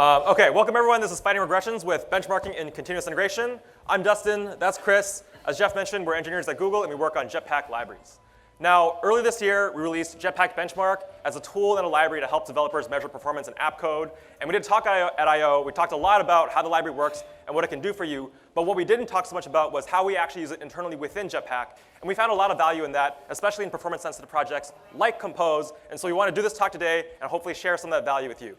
Okay, welcome everyone. This is Fighting Regressions with benchmarking and continuous integration. I'm Dustin, that's Chris. As Jeff mentioned, we're engineers at Google and we work on Jetpack libraries. Now, early this year, we released Jetpack Benchmark as a tool and a library to help developers measure performance in app code. And we did talk at I/O. We talked a lot about how the library works and what it can do for you. But what we didn't talk so much about was how we actually use it internally within Jetpack. And we found a lot of value in that, especially in performance-sensitive projects like Compose. And so we want to do this talk today and hopefully share some of that value with you.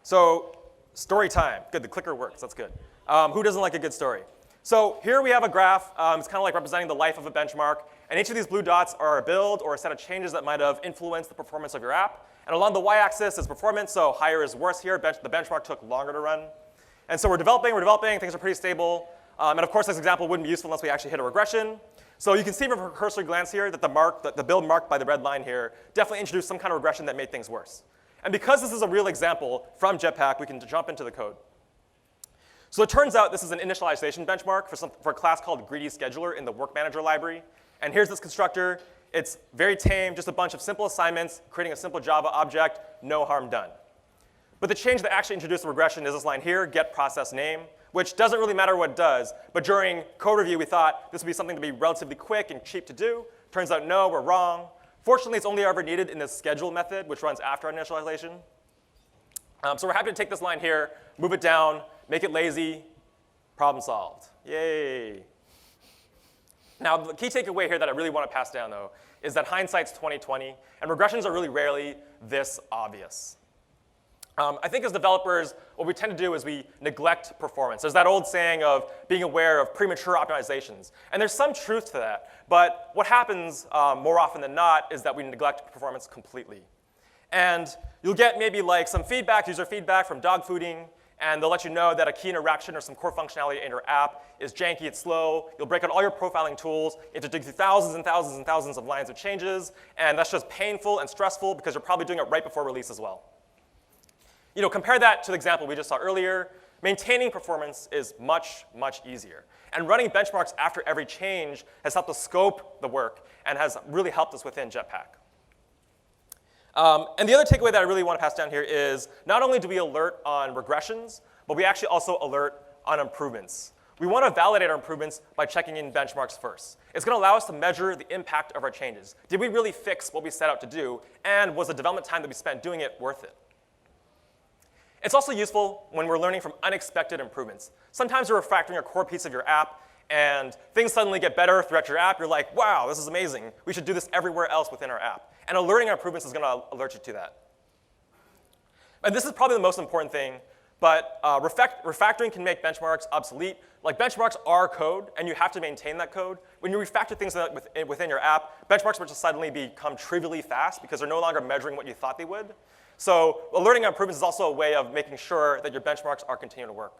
So story time. Good, the clicker works. That's good. Who doesn't like a good story? So here we have a graph. It's kind of like representing the life of a benchmark. And each of these blue dots are a build or a set of changes that might have influenced the performance of your app. And along the y-axis is performance, so higher is worse here. The benchmark took longer to run. And so we're developing, things are pretty stable. And of course, this example wouldn't be useful unless we actually hit a regression. So you can see from a cursory glance here that the build marked by the red line here definitely introduced some kind of regression that made things worse. And because this is a real example from Jetpack, we can jump into the code. So it turns out this is an initialization benchmark for a class called Greedy Scheduler in the Work Manager library. And here's this constructor. It's very tame, just a bunch of simple assignments, creating a simple Java object, no harm done. But the change that actually introduced the regression is this line here, get process name, which doesn't really matter what it does. But during code review, we thought this would be something to be relatively quick and cheap to do. Turns out, no, we're wrong. Fortunately, it's only ever needed in this schedule method, which runs after initialization. So we're happy to take this line here, move it down, make it lazy, problem solved. Yay. Now, the key takeaway here that I really want to pass down, though, is that hindsight's 20/20, and regressions are really rarely this obvious. I think as developers, what we tend to do is we neglect performance. There's that old saying of being aware of premature optimizations. And there's some truth to that. But what happens more often than not is that we neglect performance completely. And you'll get maybe like some feedback, user feedback from dog fooding, and they'll let you know that a key interaction or some core functionality in your app is janky, it's slow. You'll break out all your profiling tools. You have to dig through thousands and thousands and thousands of lines of changes. And that's just painful and stressful because you're probably doing it right before release as well. Compare that to the example we just saw earlier. Maintaining performance is much, much easier. And running benchmarks after every change has helped us scope the work and has really helped us within Jetpack. And the other takeaway that I really want to pass down here is not only do we alert on regressions, but we actually also alert on improvements. We want to validate our improvements by checking in benchmarks first. It's going to allow us to measure the impact of our changes. Did we really fix what we set out to do? And was the development time that we spent doing it worth it? It's also useful when we're learning from unexpected improvements. Sometimes you're refactoring a core piece of your app, and things suddenly get better throughout your app. You're like, wow, this is amazing. We should do this everywhere else within our app. And alerting our improvements is going to alert you to that. And this is probably the most important thing, but refactoring can make benchmarks obsolete. Like, benchmarks are code, and you have to maintain that code. When you refactor things within your app, benchmarks will just suddenly become trivially fast because they're no longer measuring what you thought they would. So alerting on improvements is also a way of making sure that your benchmarks are continuing to work.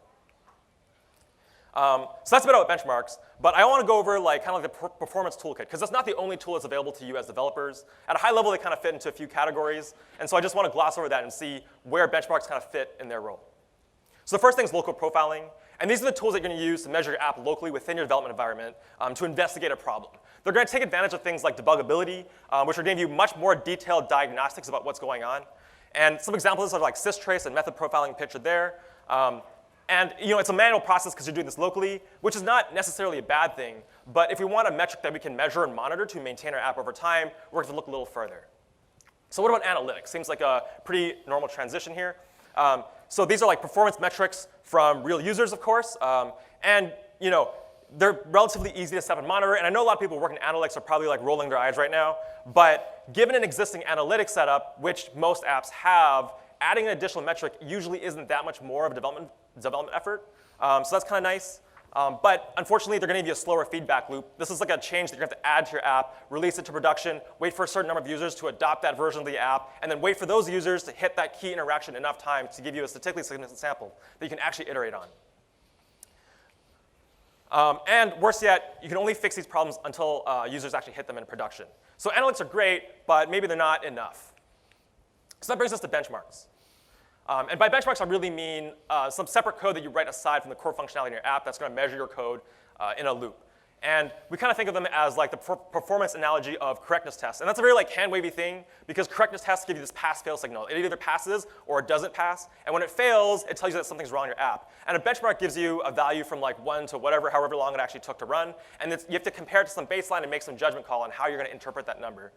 So that's a bit about benchmarks. But I want to go over kind of the performance toolkit, because that's not the only tool that's available to you as developers. At a high level, they kind of fit into a few categories. And so I just want to gloss over that and see where benchmarks kind of fit in their role. So the first thing is local profiling. And these are the tools that you're going to use to measure your app locally within your development environment to investigate a problem. They're going to take advantage of things like debuggability, which are going to give you much more detailed diagnostics about what's going on. And some examples are like Systrace and method profiling pictured there. And it's a manual process because you're doing this locally, which is not necessarily a bad thing. But if we want a metric that we can measure and monitor to maintain our app over time, we're going to look a little further. So what about analytics? Seems like a pretty normal transition here. So these are like performance metrics from real users, of course. And they're relatively easy to set up and monitor. And I know a lot of people working in analytics are probably like rolling their eyes right now. But given an existing analytics setup, which most apps have, adding an additional metric usually isn't that much more of a development effort. So that's kind of nice. But unfortunately, they're going to give you a slower feedback loop. This is like a change that you're going to have to add to your app, release it to production, wait for a certain number of users to adopt that version of the app, and then wait for those users to hit that key interaction enough times to give you a statistically significant sample that you can actually iterate on. And worse yet, you can only fix these problems until users actually hit them in production. So analytics are great, but maybe they're not enough. So that brings us to benchmarks. And by benchmarks, I really mean some separate code that you write aside from the core functionality in your app that's going to measure your code in a loop. And we kind of think of them as like the performance analogy of correctness tests. And that's a very like hand-wavy thing because correctness tests give you this pass-fail signal. It either passes or it doesn't pass. And when it fails, it tells you that something's wrong in your app. And a benchmark gives you a value from like 1 to however long it actually took to run. And you have to compare it to some baseline and make some judgment call on how you're going to interpret that number.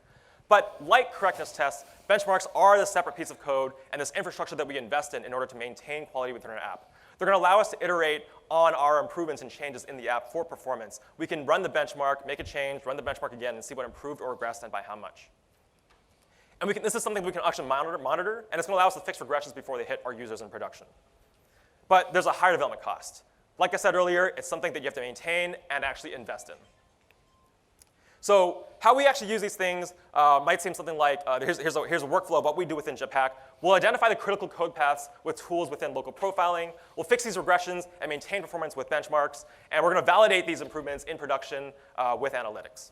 But like correctness tests, benchmarks are the separate piece of code and this infrastructure that we invest in order to maintain quality within our app. They're going to allow us to iterate on our improvements and changes in the app for performance. We can run the benchmark, make a change, run the benchmark again, and see what improved or regressed and by how much. And this is something we can actually monitor, and it's going to allow us to fix regressions before they hit our users in production. But there's a higher development cost. Like I said earlier, it's something that you have to maintain and actually invest in. So how we actually use these things might seem something like, here's a workflow of what we do within Jetpack. We'll identify the critical code paths with tools within local profiling. We'll fix these regressions and maintain performance with benchmarks. And we're going to validate these improvements in production with analytics.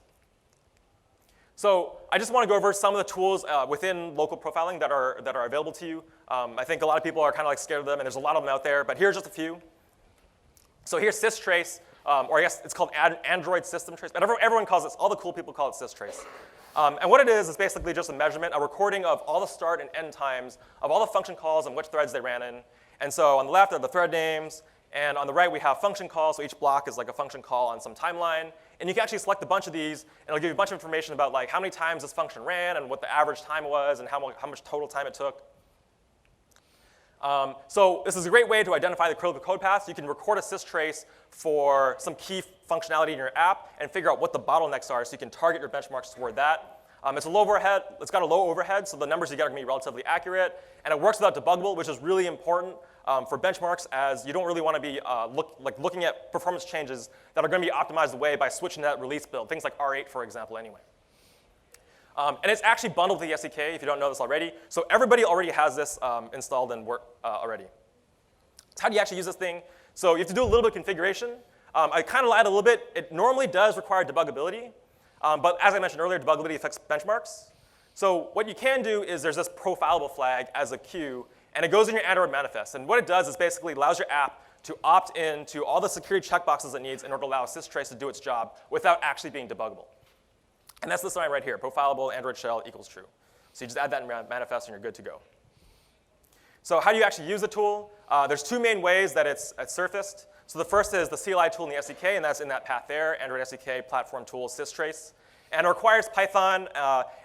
So I just want to go over some of the tools within local profiling that are available to you. I think a lot of people are kind of like scared of them, and there's a lot of them out there. But here's just a few. So here's Systrace. Or I guess it's called Android System Trace, but everyone calls it, all the cool people call it Systrace. And what it is basically just a measurement, a recording of all the start and end times of all the function calls and which threads they ran in. And so on the left are the thread names, and on the right we have function calls, so each block is like a function call on some timeline. And you can actually select a bunch of these, and it'll give you a bunch of information about like how many times this function ran and what the average time was and how much total time it took. So this is a great way to identify the critical code paths. You can record a systrace for some key functionality in your app and figure out what the bottlenecks are so you can target your benchmarks toward that. It's got a low overhead, so the numbers you get are going to be relatively accurate. And it works without debuggable, which is really important for benchmarks, as you don't really want to be looking at performance changes that are going to be optimized away by switching to that release build, things like R8, for example, anyway. And it's actually bundled with the SDK, if you don't know this already. So everybody already has this installed and work already. So how do you actually use this thing? So you have to do a little bit of configuration. I kind of lied a little bit. It normally does require debuggability. But as I mentioned earlier, debuggability affects benchmarks. So what you can do is there's this profilable flag as a queue, and it goes in your Android manifest. And what it does is basically allows your app to opt in to all the security checkboxes it needs in order to allow Systrace to do its job without actually being debuggable. And that's this line right here, profilable Android shell equals true. So you just add that in manifest and you're good to go. So how do you actually use the tool? There's two main ways that it's surfaced. So the first is the CLI tool in the SDK, and that's in that path there, Android SDK platform tool Systrace. And it requires Python,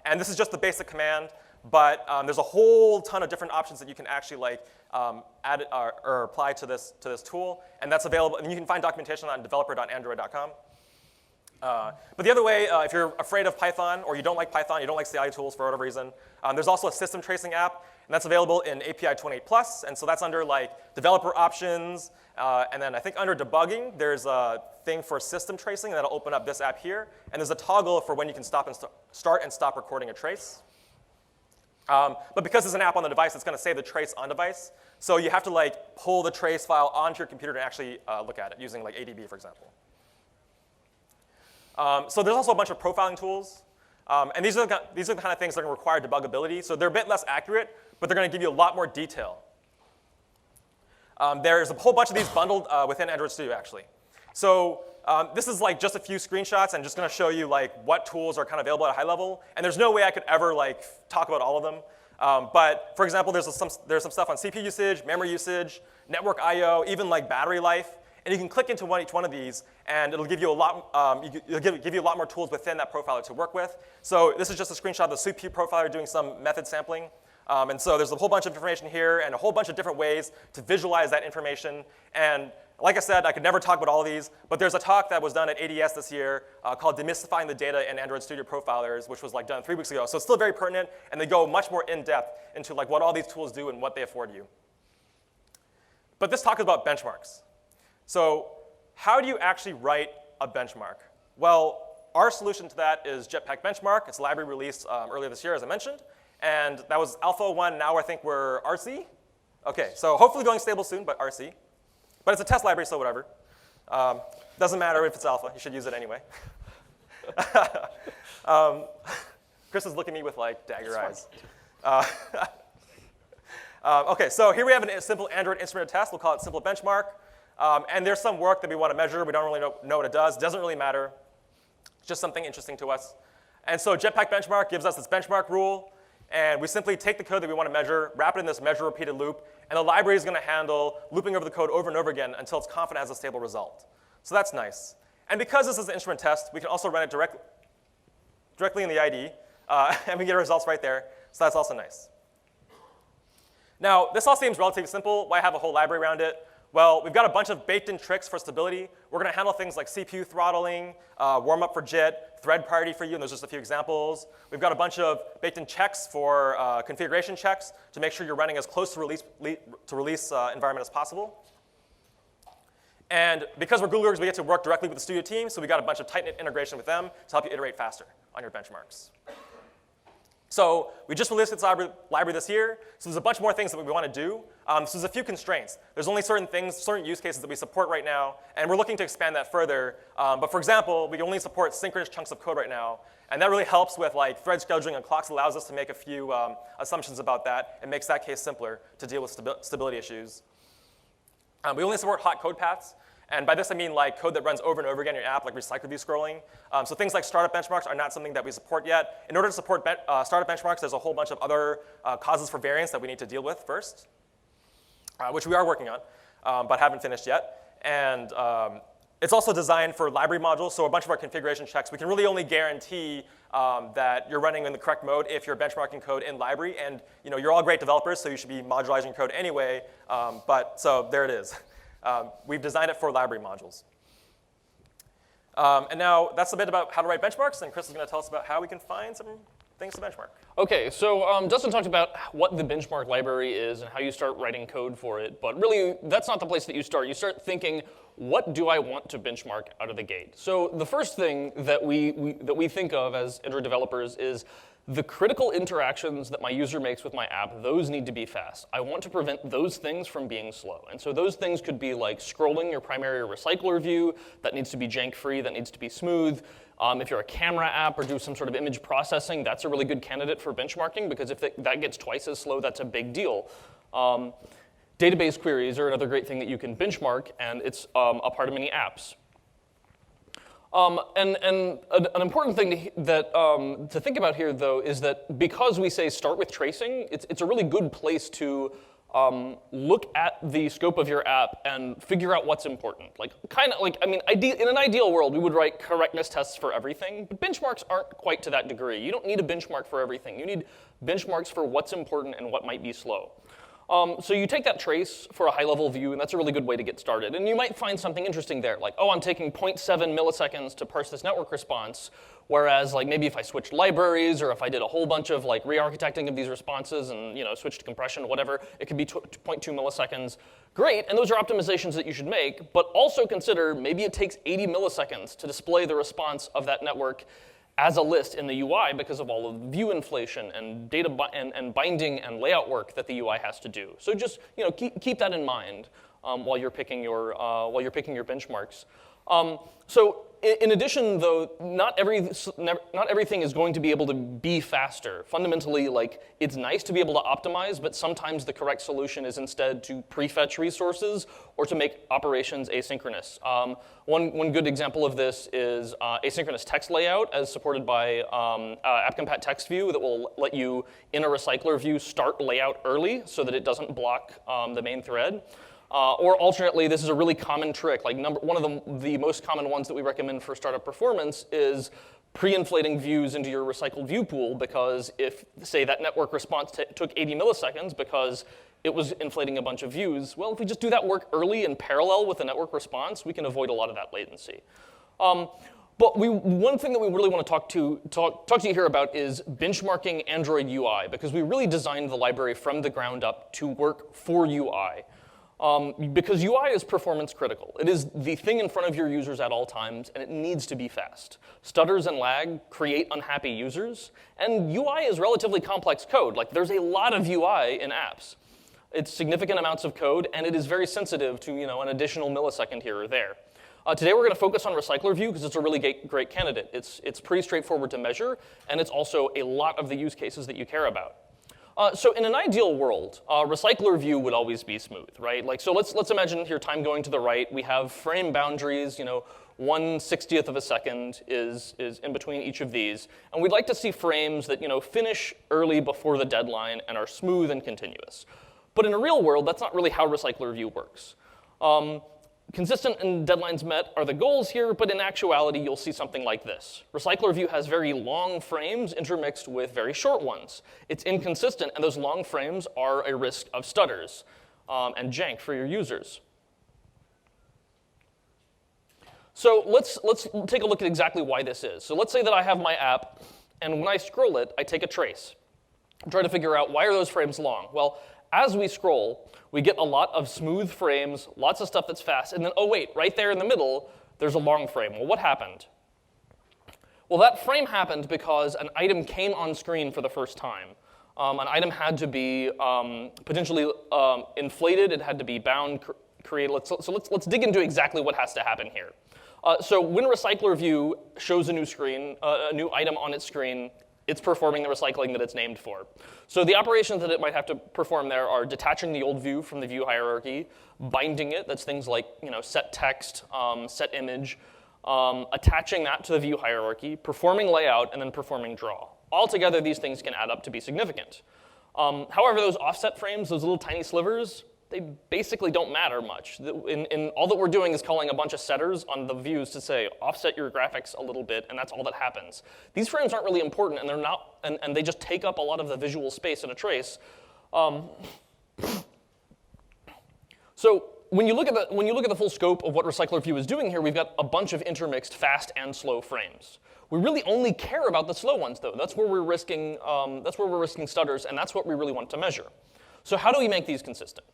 and this is just the basic command, but there's a whole ton of different options that you can actually add or apply to this tool, and that's available. And you can find documentation on developer.android.com. But the other way, if you're afraid of Python or you don't like Python, you don't like CLI tools for whatever reason, there's also a system tracing app, and that's available in API 28+, and so that's under like developer options, and then I think under debugging, there's a thing for system tracing that'll open up this app here, and there's a toggle for when you can start and stop recording a trace. But because it's an app on the device, it's going to save the trace on device, so you have to pull the trace file onto your computer to actually look at it using ADB, for example. So there's also a bunch of profiling tools. And these are the kind of things that are going to require debuggability. So they're a bit less accurate, but they're going to give you a lot more detail. There's a whole bunch of these bundled within Android Studio, actually. So this is just a few screenshots. I'm just going to show you what tools are kind of available at a high level. And there's no way I could ever talk about all of them. But for example, there's some stuff on CPU usage, memory usage, network I/O, even battery life. And you can click into each one of these, and it'll give you a lot. Give you a lot more tools within that profiler to work with. So this is just a screenshot of the CPU profiler doing some method sampling. And so there's a whole bunch of information here, and a whole bunch of different ways to visualize that information. And like I said, I could never talk about all of these, but there's a talk that was done at ADS this year called Demystifying the Data in Android Studio Profilers, which was done 3 weeks ago. So it's still very pertinent, and they go much more in depth into what all these tools do and what they afford you. But this talk is about benchmarks. So how do you actually write a benchmark? Well, our solution to that is Jetpack Benchmark. It's a library released earlier this year, as I mentioned. And that was Alpha 1. Now I think we're RC. OK, so hopefully going stable soon, but RC. But it's a test library, so whatever. Doesn't matter if it's alpha. You should use it anyway. Chris is looking at me with dagger eyes. OK, so here we have a simple Android instrumented test. We'll call it simple benchmark. And there's some work that we want to measure. We don't really know what it does. It doesn't really matter. It's just something interesting to us. And so Jetpack Benchmark gives us this benchmark rule. And we simply take the code that we want to measure, wrap it in this measure repeated loop, and the library is going to handle looping over the code over and over again until it's confident it has a stable result. So that's nice. And because this is an instrument test, we can also run it directly in the IDE, and we get our results right there. So that's also nice. Now, this all seems relatively simple. Why have a whole library around it? Well, we've got a bunch of baked-in tricks for stability. We're going to handle things like CPU throttling, warm-up for JIT, thread priority for you, and there's just a few examples. We've got a bunch of baked-in checks for configuration checks to make sure you're running as close to release environment as possible. And because we're Googlers, we get to work directly with the studio team, so we got a bunch of tight-knit integration with them to help you iterate faster on your benchmarks. So we just released this library this year, so there's a bunch more things that we want to do. So there's a few constraints. There's only certain things, certain use cases that we support right now, and we're looking to expand that further. But for example, we can only support synchronous chunks of code right now, and that really helps with like thread scheduling and clocks. Allows us to make a few assumptions about that and makes that case simpler to deal with stability issues. We only support hot code paths. And by this, I mean like code that runs over and over again in your app, like RecyclerView scrolling. So things like startup benchmarks are not something that we support yet. In order to support startup benchmarks, there's a whole bunch of other causes for variance that we need to deal with first, which we are working on, but haven't finished yet. And it's also designed for library modules, so a bunch of our configuration checks, we can really only guarantee that you're running in the correct mode if you're benchmarking code in library. And you're all great developers, so you should be modularizing your code anyway. So there it is. We've designed it for library modules. And now that's a bit about how to write benchmarks, and Chris is going to tell us about how we can find some things to benchmark. OK, so Dustin talked about what the benchmark library is and how you start writing code for it. But really, that's not the place that you start. You start thinking, what do I want to benchmark out of the gate? So the first thing that we think of as Android developers is the critical interactions that my user makes with my app, those need to be fast. I want to prevent those things from being slow. And so those things could be like scrolling your primary recycler view. That needs to be jank-free. That needs to be smooth. If you're a camera app or do some sort of image processing, that's a really good candidate for benchmarking, because if that gets twice as slow, that's a big deal. Database queries are another great thing that you can benchmark, and it's a part of many apps. And an important thing to think about here, though, is that because we say start with tracing, it's a really good place to look at the scope of your app and figure out what's important. In an ideal world, we would write correctness tests for everything, but benchmarks aren't quite to that degree. You don't need a benchmark for everything. You need benchmarks for what's important and what might be slow. So you take that trace for a high-level view, and that's a really good way to get started. And you might find something interesting there, like, oh, I'm taking 0.7 milliseconds to parse this network response, whereas like maybe if I switched libraries or if I did a whole bunch of like re-architecting of these responses and switched to compression, whatever, it could be 0.2 milliseconds. Great, and those are optimizations that you should make, but also consider maybe it takes 80 milliseconds to display the response of that network as a list in the UI because of all of the view inflation and data and binding and layout work that the UI has to do. So just keep that in mind while you're picking your benchmarks. So in addition, though, not everything is going to be able to be faster. Fundamentally, like, it's nice to be able to optimize, but sometimes the correct solution is instead to prefetch resources or to make operations asynchronous. One good example of this is asynchronous text layout, as supported by AppCompat text view, that will let you, in a recycler view, start layout early so that it doesn't block the main thread. Or alternately, this is a really common trick. Like one of the most common ones that we recommend for startup performance is pre-inflating views into your recycled view pool, because if, say, that network response took 80 milliseconds because it was inflating a bunch of views, well, if we just do that work early in parallel with the network response, we can avoid a lot of that latency. But one thing that we really want to talk to you here about is benchmarking Android UI, because we really designed the library from the ground up to work for UI. Because UI is performance critical. It is the thing in front of your users at all times, and it needs to be fast. Stutters and lag create unhappy users, and UI is relatively complex code. Like, there's a lot of UI in apps. It's significant amounts of code, and it is very sensitive to an additional millisecond here or there. Today we're going to focus on RecyclerView because it's a really great candidate. It's pretty straightforward to measure, and it's also a lot of the use cases that you care about. So in an ideal world, RecyclerView would always be smooth, right? Like, so let's imagine here time going to the right. We have frame boundaries, 1/60th of a second is in between each of these. And we'd like to see frames that, finish early before the deadline and are smooth and continuous. But in a real world, that's not really how RecyclerView works. Consistent and deadlines met are the goals here, but in actuality, you'll see something like this. RecyclerView has very long frames intermixed with very short ones. It's inconsistent, and those long frames are a risk of stutters and jank for your users. So let's take a look at exactly why this is. So let's say that I have my app, and when I scroll it, I take a trace. Try to figure out why are those frames long? Well, as we scroll, we get a lot of smooth frames, lots of stuff that's fast, and then, oh wait, right there in the middle, there's a long frame. Well, what happened? Well, that frame happened because an item came on screen for the first time. An item had to be potentially inflated, it had to be bound, created. So let's dig into exactly what has to happen here. So when RecyclerView shows a new screen, a new item on its screen, it's performing the recycling that it's named for. So the operations that it might have to perform there are detaching the old view from the view hierarchy, binding it, that's things like set text, set image, attaching that to the view hierarchy, performing layout, and then performing draw. Altogether, these things can add up to be significant. However, those offset frames, those little tiny slivers, they basically don't matter much. In all that we're doing is calling a bunch of setters on the views to say, offset your graphics a little bit, and that's all that happens. These frames aren't really important, and they're not, and they just take up a lot of the visual space in a trace. So when you look at the full scope of what RecyclerView is doing here, we've got a bunch of intermixed fast and slow frames. We really only care about the slow ones, though. That's where we're risking stutters, and that's what we really want to measure. So how do we make these consistent?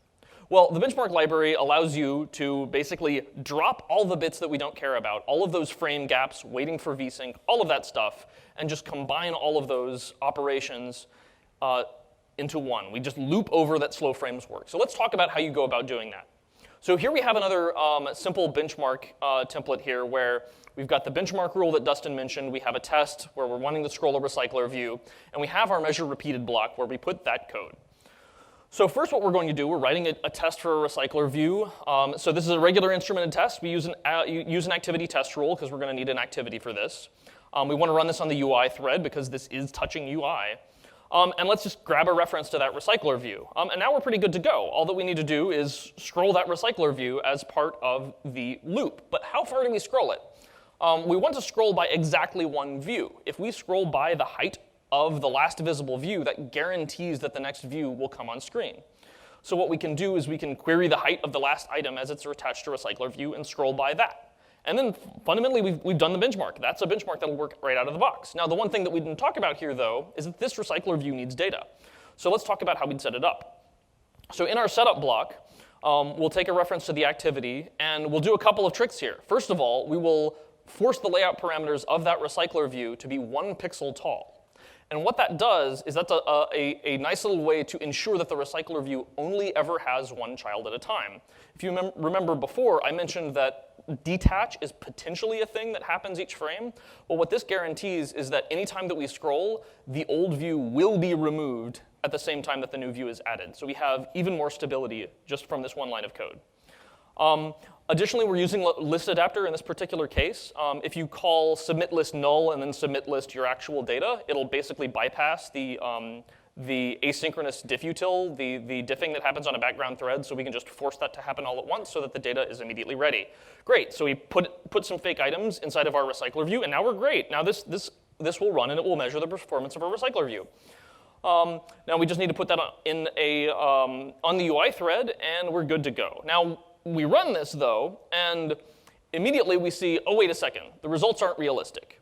Well, the benchmark library allows you to basically drop all the bits that we don't care about, all of those frame gaps, waiting for vsync, all of that stuff, and just combine all of those operations into one. We just loop over that slow frames work. So let's talk about how you go about doing that. So here we have another simple benchmark template here where we've got the benchmark rule that Dustin mentioned. We have a test where we're wanting to scroll a RecyclerView, and we have our measure repeated block where we put that code. So first what we're going to do, we're writing a test for a RecyclerView. So this is a regular instrumented test. We use an activity test rule because we're going to need an activity for this. We want to run this on the UI thread because this is touching UI. And let's just grab a reference to that RecyclerView. And now we're pretty good to go. All that we need to do is scroll that RecyclerView as part of the loop. But how far do we scroll it? We want to scroll by exactly one view. If we scroll by the height of the last visible view, that guarantees that the next view will come on screen. So what we can do is we can query the height of the last item as it's attached to RecyclerView and scroll by that. And then fundamentally, we've done the benchmark. That's a benchmark that'll work right out of the box. Now, the one thing that we didn't talk about here, though, is that this RecyclerView needs data. So let's talk about how we'd set it up. So in our setup block, we'll take a reference to the activity, and we'll do a couple of tricks here. First of all, we will force the layout parameters of that RecyclerView to be 1 pixel tall. And what that does is that's a nice little way to ensure that the RecyclerView only ever has one child at a time. If you remember before, I mentioned that detach is potentially a thing that happens each frame. Well, what this guarantees is that anytime that we scroll, the old view will be removed at the same time that the new view is added. So we have even more stability just from this one line of code. Additionally, we're using list adapter in this particular case. If you call submit list null and then submit list your actual data, it'll basically bypass the asynchronous diffutil, the diffing that happens on a background thread, so we can just force that to happen all at once so that the data is immediately ready. Great, so we put some fake items inside of our RecyclerView, and now we're great. Now this will run and it will measure the performance of our RecyclerView. Now we just need to put that on the UI thread, and we're good to go. Now, we run this, though, and immediately we see, oh, wait a second, the results aren't realistic.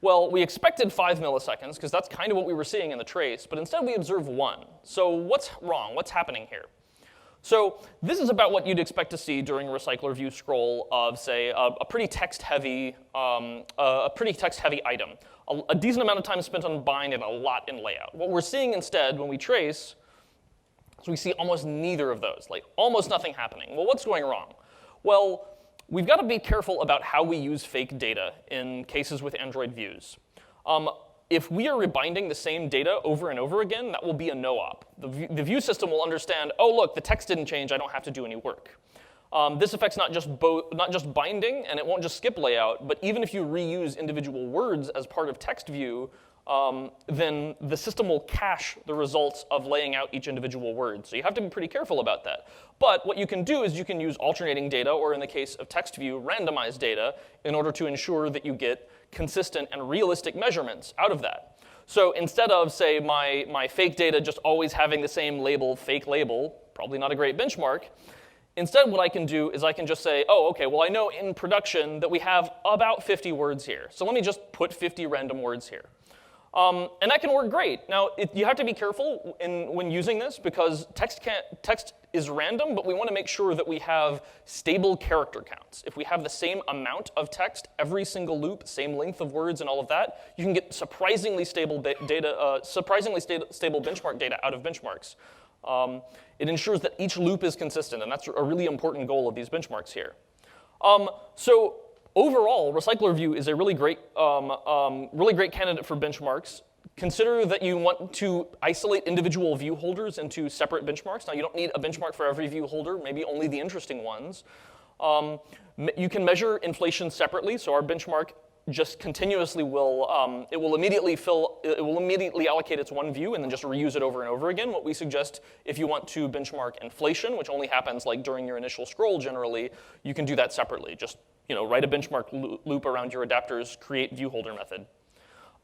Well, we expected 5 milliseconds, because that's kind of what we were seeing in the trace, but instead we observe 1. So what's wrong? What's happening here? So this is about what you'd expect to see during a RecyclerView scroll of, say, a pretty text-heavy item. A decent amount of time spent on bind and a lot in layout. What we're seeing instead when we trace, so we see almost neither of those, like almost nothing happening. Well, what's going wrong? Well, we've got to be careful about how we use fake data in cases with Android views. if we are rebinding the same data over and over again, that will be a no-op. The view system will understand, oh, look, the text didn't change, I don't have to do any work. This affects not just binding, and it won't just skip layout, but even if you reuse individual words as part of text view, then the system will cache the results of laying out each individual word. So you have to be pretty careful about that. But what you can do is you can use alternating data, or in the case of text view, randomized data, in order to ensure that you get consistent and realistic measurements out of that. So instead of, say, my fake data just always having the same label, fake label, probably not a great benchmark, instead what I can do is I can just say, oh, okay, well I know in production that we have about 50 words here. So let me just put 50 random words here. And that can work great. Now, you have to be careful when using this because text is random, but we want to make sure that we have stable character counts. If we have the same amount of text, every single loop, same length of words and all of that, you can get surprisingly stable data, stable benchmark data out of benchmarks. It ensures that each loop is consistent, and that's a really important goal of these benchmarks here. So overall, RecyclerView is a really great candidate for benchmarks. Consider that you want to isolate individual view holders into separate benchmarks. Now, you don't need a benchmark for every view holder, maybe only the interesting ones. You can measure inflation separately, so our benchmark just continuously will immediately allocate its one view and then just reuse it over and over again. What we suggest if you want to benchmark inflation, which only happens like during your initial scroll generally, you can do that separately. Just write a benchmark loop around your adapter's create view holder method.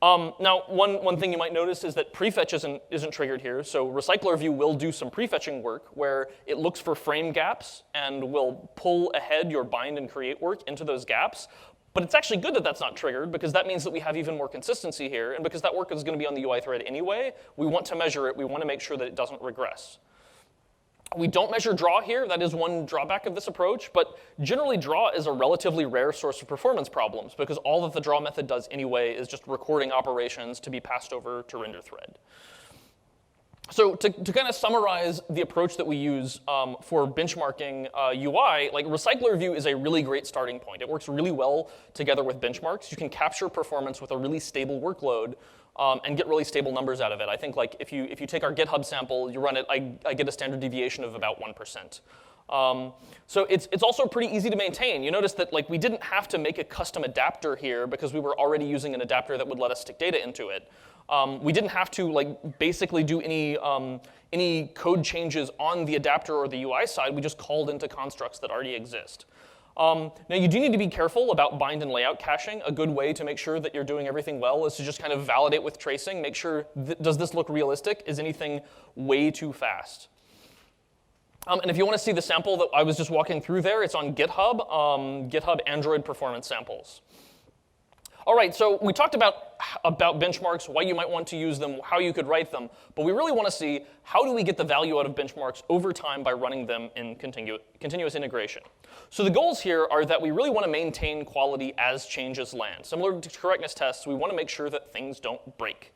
Now, one thing you might notice is that prefetch isn't triggered here. So RecyclerView will do some prefetching work where it looks for frame gaps and will pull ahead your bind and create work into those gaps. But it's actually good that that's not triggered because that means that we have even more consistency here. And because that work is going to be on the UI thread anyway, we want to measure it. We want to make sure that it doesn't regress. We don't measure draw here. That is one drawback of this approach. But generally, draw is a relatively rare source of performance problems because all that the draw method does anyway is just recording operations to be passed over to render thread. So to kind of summarize the approach that we use for benchmarking UI, like RecyclerView is a really great starting point. It works really well together with benchmarks. You can capture performance with a really stable workload and get really stable numbers out of it. I think like if you take our GitHub sample, you run it, I get a standard deviation of about 1%. So it's also pretty easy to maintain. You notice that like we didn't have to make a custom adapter here because we were already using an adapter that would let us stick data into it. We didn't have to like basically do any code changes on the adapter or the UI side. We just called into constructs that already exist. Now you do need to be careful about bind and layout caching. A good way to make sure that you're doing everything well is to just kind of validate with tracing. Make sure, does this look realistic? Is anything way too fast? And if you want to see the sample that I was just walking through there, it's on GitHub, GitHub Android performance samples. All right, so we talked about benchmarks, why you might want to use them, how you could write them, but we really want to see how do we get the value out of benchmarks over time by running them in continuous integration. So the goals here are that we really want to maintain quality as changes land. Similar to correctness tests, we want to make sure that things don't break.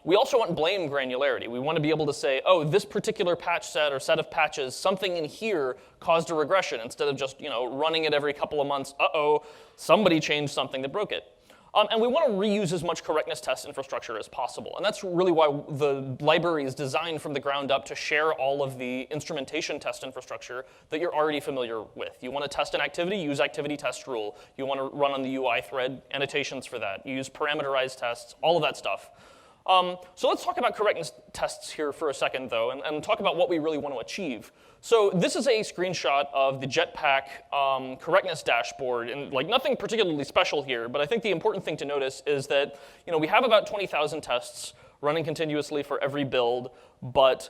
We also want blame granularity. We want to be able to say, oh, this particular patch set or set of patches, something in here caused a regression, instead of just running it every couple of months. Uh-oh, somebody changed something that broke it. And we want to reuse as much correctness test infrastructure as possible. And that's really why the library is designed from the ground up to share all of the instrumentation test infrastructure that you're already familiar with. You want to test an activity, use activity test rule. You want to run on the UI thread, annotations for that. You use parameterized tests, all of that stuff. So let's talk about correctness tests here for a second, though, and talk about what we really want to achieve. So this is a screenshot of the Jetpack correctness dashboard, and like nothing particularly special here, but I think the important thing to notice is that we have about 20,000 tests running continuously for every build, but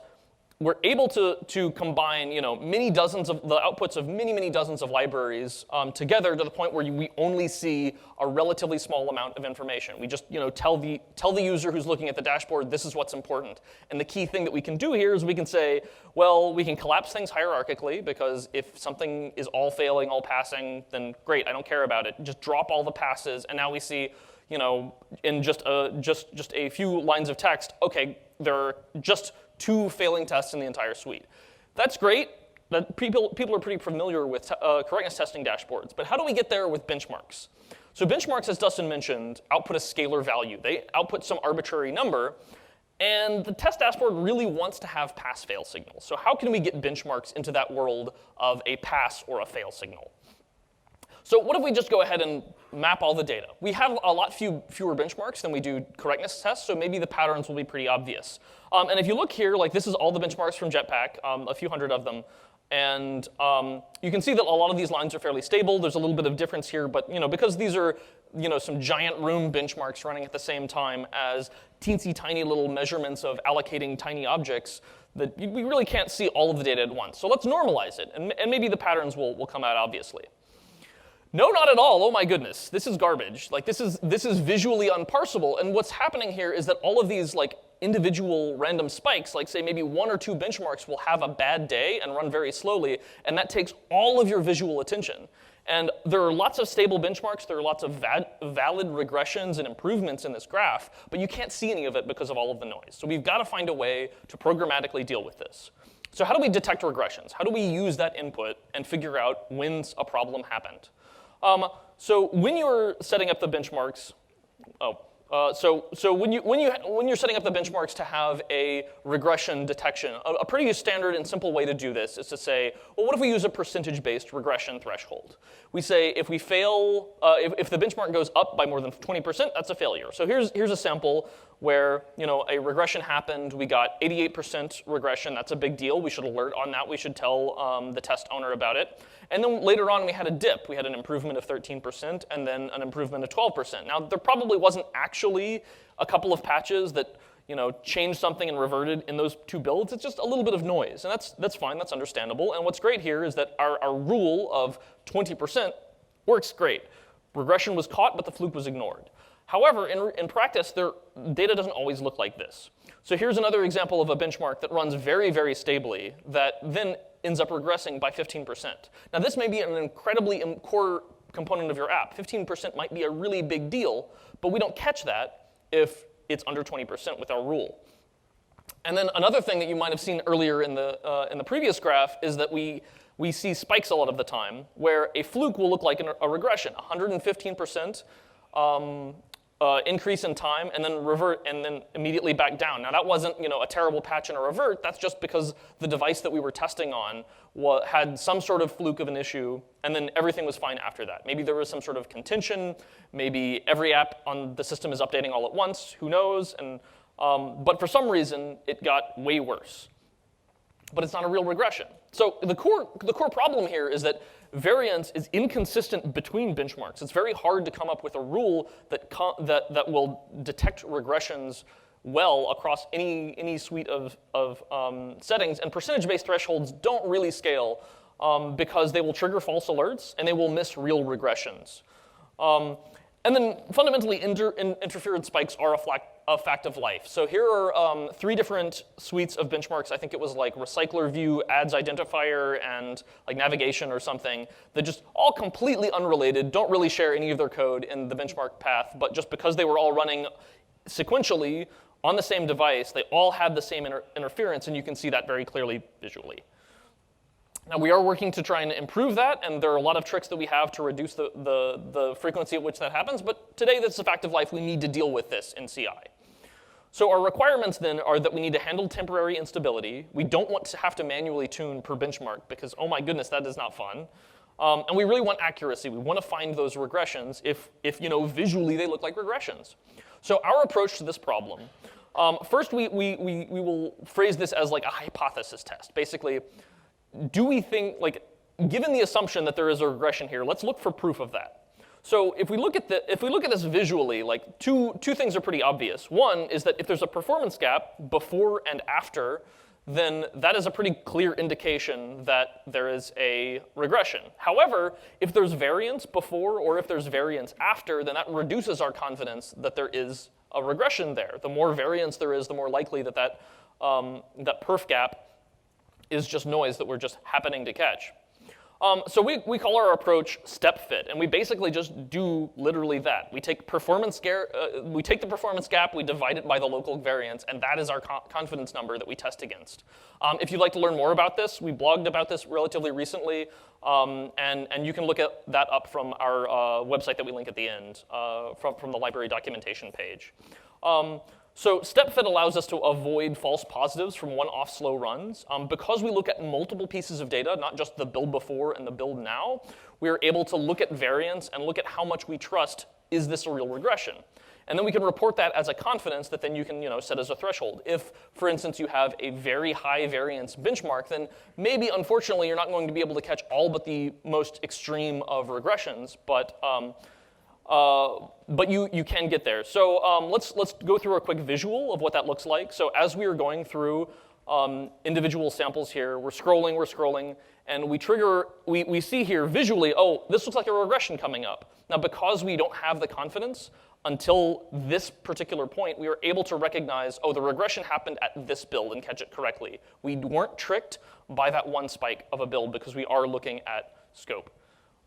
we're able to combine many dozens of the outputs of many dozens of libraries together to the point where we only see a relatively small amount of information. We just tell the user who's looking at the dashboard, this is what's important. And the key thing that we can do here is we can say, well, we can collapse things hierarchically, because if something is all failing, all passing, then great, I don't care about it. Just drop all the passes, and now we see in just a few lines of text, okay, there are just 2 failing tests in the entire suite. That's great. People are pretty familiar with correctness testing dashboards. But how do we get there with benchmarks? So benchmarks, as Dustin mentioned, output a scalar value. They output some arbitrary number, and the test dashboard really wants to have pass-fail signals. So how can we get benchmarks into that world of a pass or a fail signal? So what if we just go ahead and map all the data? We have a lot fewer benchmarks than we do correctness tests, so maybe the patterns will be pretty obvious. And if you look here, like this is all the benchmarks from Jetpack, a few hundred of them. And you can see that a lot of these lines are fairly stable. There's a little bit of difference here, but because these are some giant room benchmarks running at the same time as teensy tiny little measurements of allocating tiny objects, that we really can't see all of the data at once. So let's normalize it, and maybe the patterns will come out obviously. No, not at all. Oh my goodness, this is garbage. Like this is visually unparsable. And what's happening here is that all of these individual random spikes, like say maybe 1 or 2 benchmarks will have a bad day and run very slowly, and that takes all of your visual attention. And there are lots of stable benchmarks, there are lots of valid regressions and improvements in this graph, but you can't see any of it because of all of the noise. So we've got to find a way to programmatically deal with this. So how do we detect regressions? How do we use that input and figure out when a problem happened? So when you're setting up the benchmarks, so when you're setting up the benchmarks to have a regression detection, a pretty standard and simple way to do this is to say, well, what if we use a percentage-based regression threshold? We say if we fail, if the benchmark goes up by more than 20%, that's a failure. So here's a sample where a regression happened. We got 88% regression. That's a big deal. We should alert on that. We should tell the test owner about it. And then later on, we had a dip. We had an improvement of 13% and then an improvement of 12%. Now, there probably wasn't actually a couple of patches that changed something and reverted in those 2 builds. It's just a little bit of noise, and that's fine. That's understandable. And what's great here is that our rule of 20% works great. Regression was caught, but the fluke was ignored. However, in practice, data doesn't always look like this. So here's another example of a benchmark that runs very, very stably that then ends up regressing by 15%. Now, this may be an incredibly core component of your app. 15% might be a really big deal, but we don't catch that if it's under 20% with our rule. And then another thing that you might have seen earlier in the previous graph is that we see spikes a lot of the time, where a fluke will look like a regression, 115%. Increase in time and then revert and then immediately back down. Now that wasn't a terrible patch and a revert. That's just because the device that we were testing on had some sort of fluke of an issue, and then everything was fine after that. Maybe there was some sort of contention. Maybe every app on the system is updating all at once. Who knows? And but for some reason it got way worse. But it's not a real regression. So the core problem here is that variance is inconsistent between benchmarks. It's very hard to come up with a rule that will detect regressions well across any suite of settings. And percentage-based thresholds don't really scale because they will trigger false alerts and they will miss real regressions. And then fundamentally, interference spikes are a fact of life. So here are 3 different suites of benchmarks. I think it was like RecyclerView, ads identifier, and like navigation or something. They're just all completely unrelated, don't really share any of their code in the benchmark path, but just because they were all running sequentially on the same device, they all had the same interference, and you can see that very clearly visually. Now, we are working to try and improve that, and there are a lot of tricks that we have to reduce the frequency at which that happens, but today that's a fact of life. We need to deal with this in CI. So our requirements then are that we need to handle temporary instability. We don't want to have to manually tune per benchmark because, oh my goodness, that is not fun. And we really want accuracy. We want to find those regressions if visually they look like regressions. So our approach to this problem, first we will phrase this as like a hypothesis test. Basically, do we think, given the assumption that there is a regression here, let's look for proof of that. So if we look at this visually, two things are pretty obvious. One is that if there's a performance gap before and after, then that is a pretty clear indication that there is a regression. However, if there's variance before or if there's variance after, then that reduces our confidence that there is a regression there. The more variance there is, the more likely that perf gap is just noise that we're just happening to catch. So we call our approach step fit, and we basically just do literally that. We take the performance gap, we divide it by the local variance, and that is our confidence number that we test against. If you'd like to learn more about this, we blogged about this relatively recently, and you can look at that up from our website that we link at the end, from the library documentation page. So step fit allows us to avoid false positives from one-off slow runs. Because we look at multiple pieces of data, not just the build before and the build now, we are able to look at variance and look at how much we trust, is this a real regression? And then we can report that as a confidence that then you can set as a threshold. If, for instance, you have a very high variance benchmark, then maybe, unfortunately, you're not going to be able to catch all but the most extreme of regressions, but you can get there. So let's go through a quick visual of what that looks like. So as we are going through individual samples here, we're scrolling, and we see here visually, oh, this looks like a regression coming up. Now, because we don't have the confidence until this particular point, we are able to recognize, oh, the regression happened at this build and catch it correctly. We weren't tricked by that one spike of a build because we are looking at scope.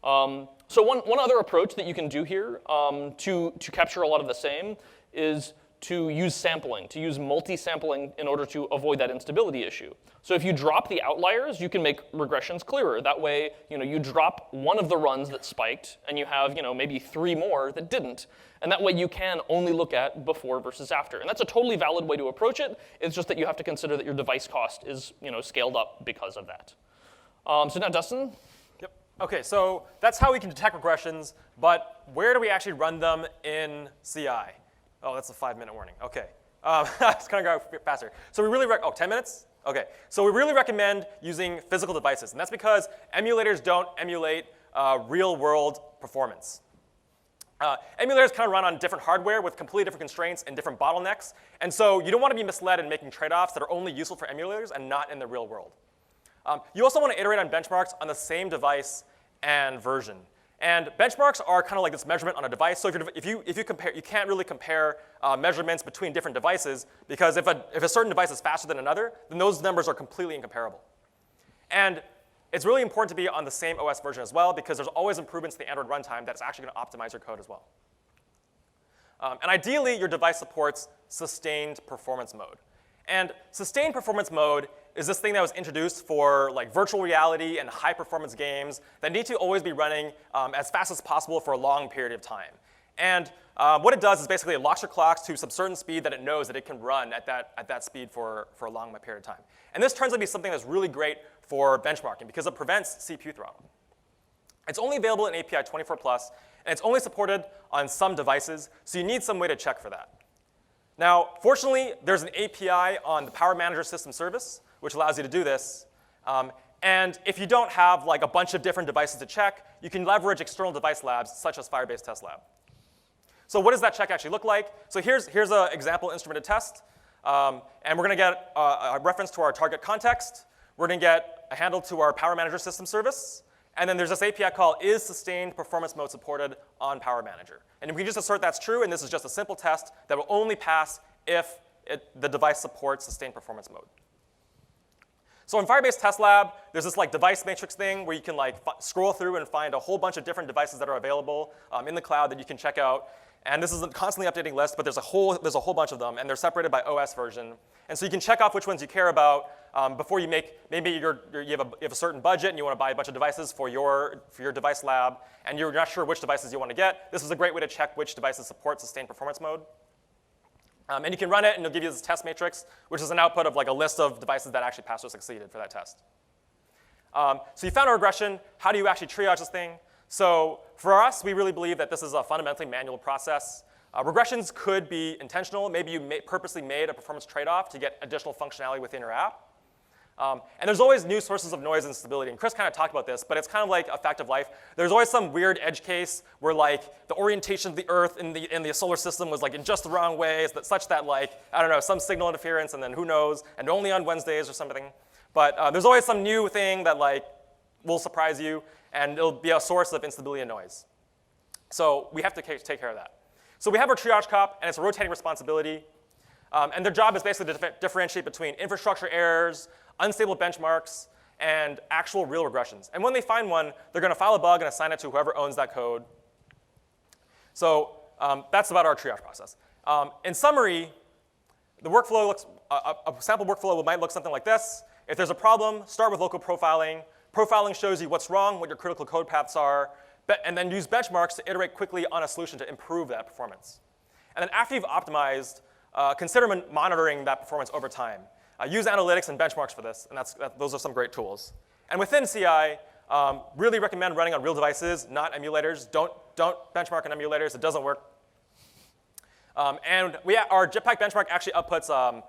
So one other approach that you can do here to capture a lot of the same is to use sampling, to use multi-sampling in order to avoid that instability issue. So if you drop the outliers, you can make regressions clearer. That way, you drop one of the runs that spiked, and you have maybe 3 more that didn't. And that way you can only look at before versus after. And that's a totally valid way to approach it. It's just that you have to consider that your device cost is scaled up because of that. So now, Dustin? Okay, so that's how we can detect regressions, but where do we actually run them in CI? Oh, that's a 5-minute warning. Okay, it's gonna go faster. So we really 10 minutes? Okay, so we really recommend using physical devices, and that's because emulators don't emulate real-world performance. Emulators kind of run on different hardware with completely different constraints and different bottlenecks, and so you don't want to be misled in making trade-offs that are only useful for emulators and not in the real world. You also want to iterate on benchmarks on the same device and version. And benchmarks are kind of like this measurement on a device. So if you compare, you can't really compare measurements between different devices because if a certain device is faster than another, then those numbers are completely incomparable. And it's really important to be on the same OS version as well because there's always improvements to the Android runtime that's actually going to optimize your code as well. And ideally, your device supports sustained performance mode. And sustained performance mode is this thing that was introduced for virtual reality and high-performance games that need to always be running as fast as possible for a long period of time. And what it does is basically it locks your clocks to some certain speed that it knows that it can run at that speed for a long period of time. And this turns out to be something that's really great for benchmarking because it prevents CPU throttling. It's only available in API 24+, and it's only supported on some devices, so you need some way to check for that. Now, fortunately, there's an API on the Power Manager System Service, which allows you to do this. And if you don't have a bunch of different devices to check, you can leverage external device labs, such as Firebase Test Lab. So what does that check actually look like? So here's an example instrumented test. And we're going to get a reference to our target context. We're going to get a handle to our Power Manager System Service. And then there's this API call, is sustained performance mode supported on Power Manager? And we can just assert that's true, and this is just a simple test that will only pass if the device supports sustained performance mode. So in Firebase Test Lab, there's this device matrix thing where you can scroll through and find a whole bunch of different devices that are available in the cloud that you can check out. And this is a constantly updating list, but there's a whole bunch of them, and they're separated by OS version. And so you can check off which ones you care about before you make, maybe you have a certain budget and you want to buy a bunch of devices for your device lab, and you're not sure which devices you want to get. This is a great way to check which devices support sustained performance mode. And you can run it, and it'll give you this test matrix, which is an output of a list of devices that actually passed or succeeded for that test. So you found a regression. How do you actually triage this thing? So for us, we really believe that this is a fundamentally manual process. Regressions could be intentional. Maybe you purposely made a performance trade-off to get additional functionality within your app. And there's always new sources of noise and instability. And Chris kind of talked about this, but it's kind of like a fact of life. There's always some weird edge case where the orientation of the Earth in the solar system was in just the wrong way, such that I don't know, some signal interference, and then who knows, and only on Wednesdays or something. But there's always some new thing that will surprise you, and it'll be a source of instability and noise. So we have to take care of that. So we have our triage cop, and it's a rotating responsibility. And their job is basically to differentiate between infrastructure errors, unstable benchmarks, and actual real regressions. And when they find one, they're going to file a bug and assign it to whoever owns that code. So that's about our triage process. In summary, the workflow looks, a sample workflow might look something like this. If there's a problem, start with local profiling. Profiling shows you what's wrong, what your critical code paths are, and then use benchmarks to iterate quickly on a solution to improve that performance. And then after you've optimized, consider monitoring that performance over time. Use analytics and benchmarks for this, and those are some great tools. And within CI, really recommend running on real devices, not emulators. Don't benchmark on emulators. It doesn't work. And our Jetpack Benchmark actually outputs a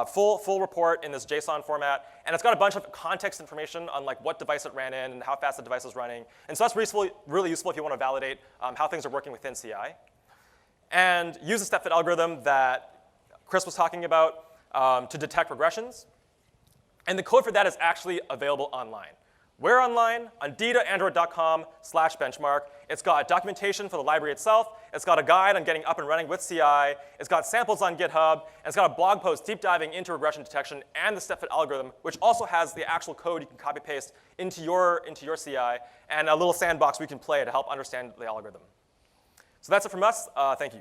full report in this JSON format, and it's got a bunch of context information on like what device it ran in and how fast the device is running. And so that's really useful if you want to validate how things are working within CI. And use the step fit algorithm that Chris was talking about to detect regressions. And the code for that is actually available online. Where online? On dataandroid.com/benchmark. It's got documentation for the library itself. It's got a guide on getting up and running with CI. It's got samples on GitHub. And it's got a blog post deep diving into regression detection and the step fit algorithm, which also has the actual code you can copy paste into your CI, and a little sandbox we can play to help understand the algorithm. So that's it from us. Thank you.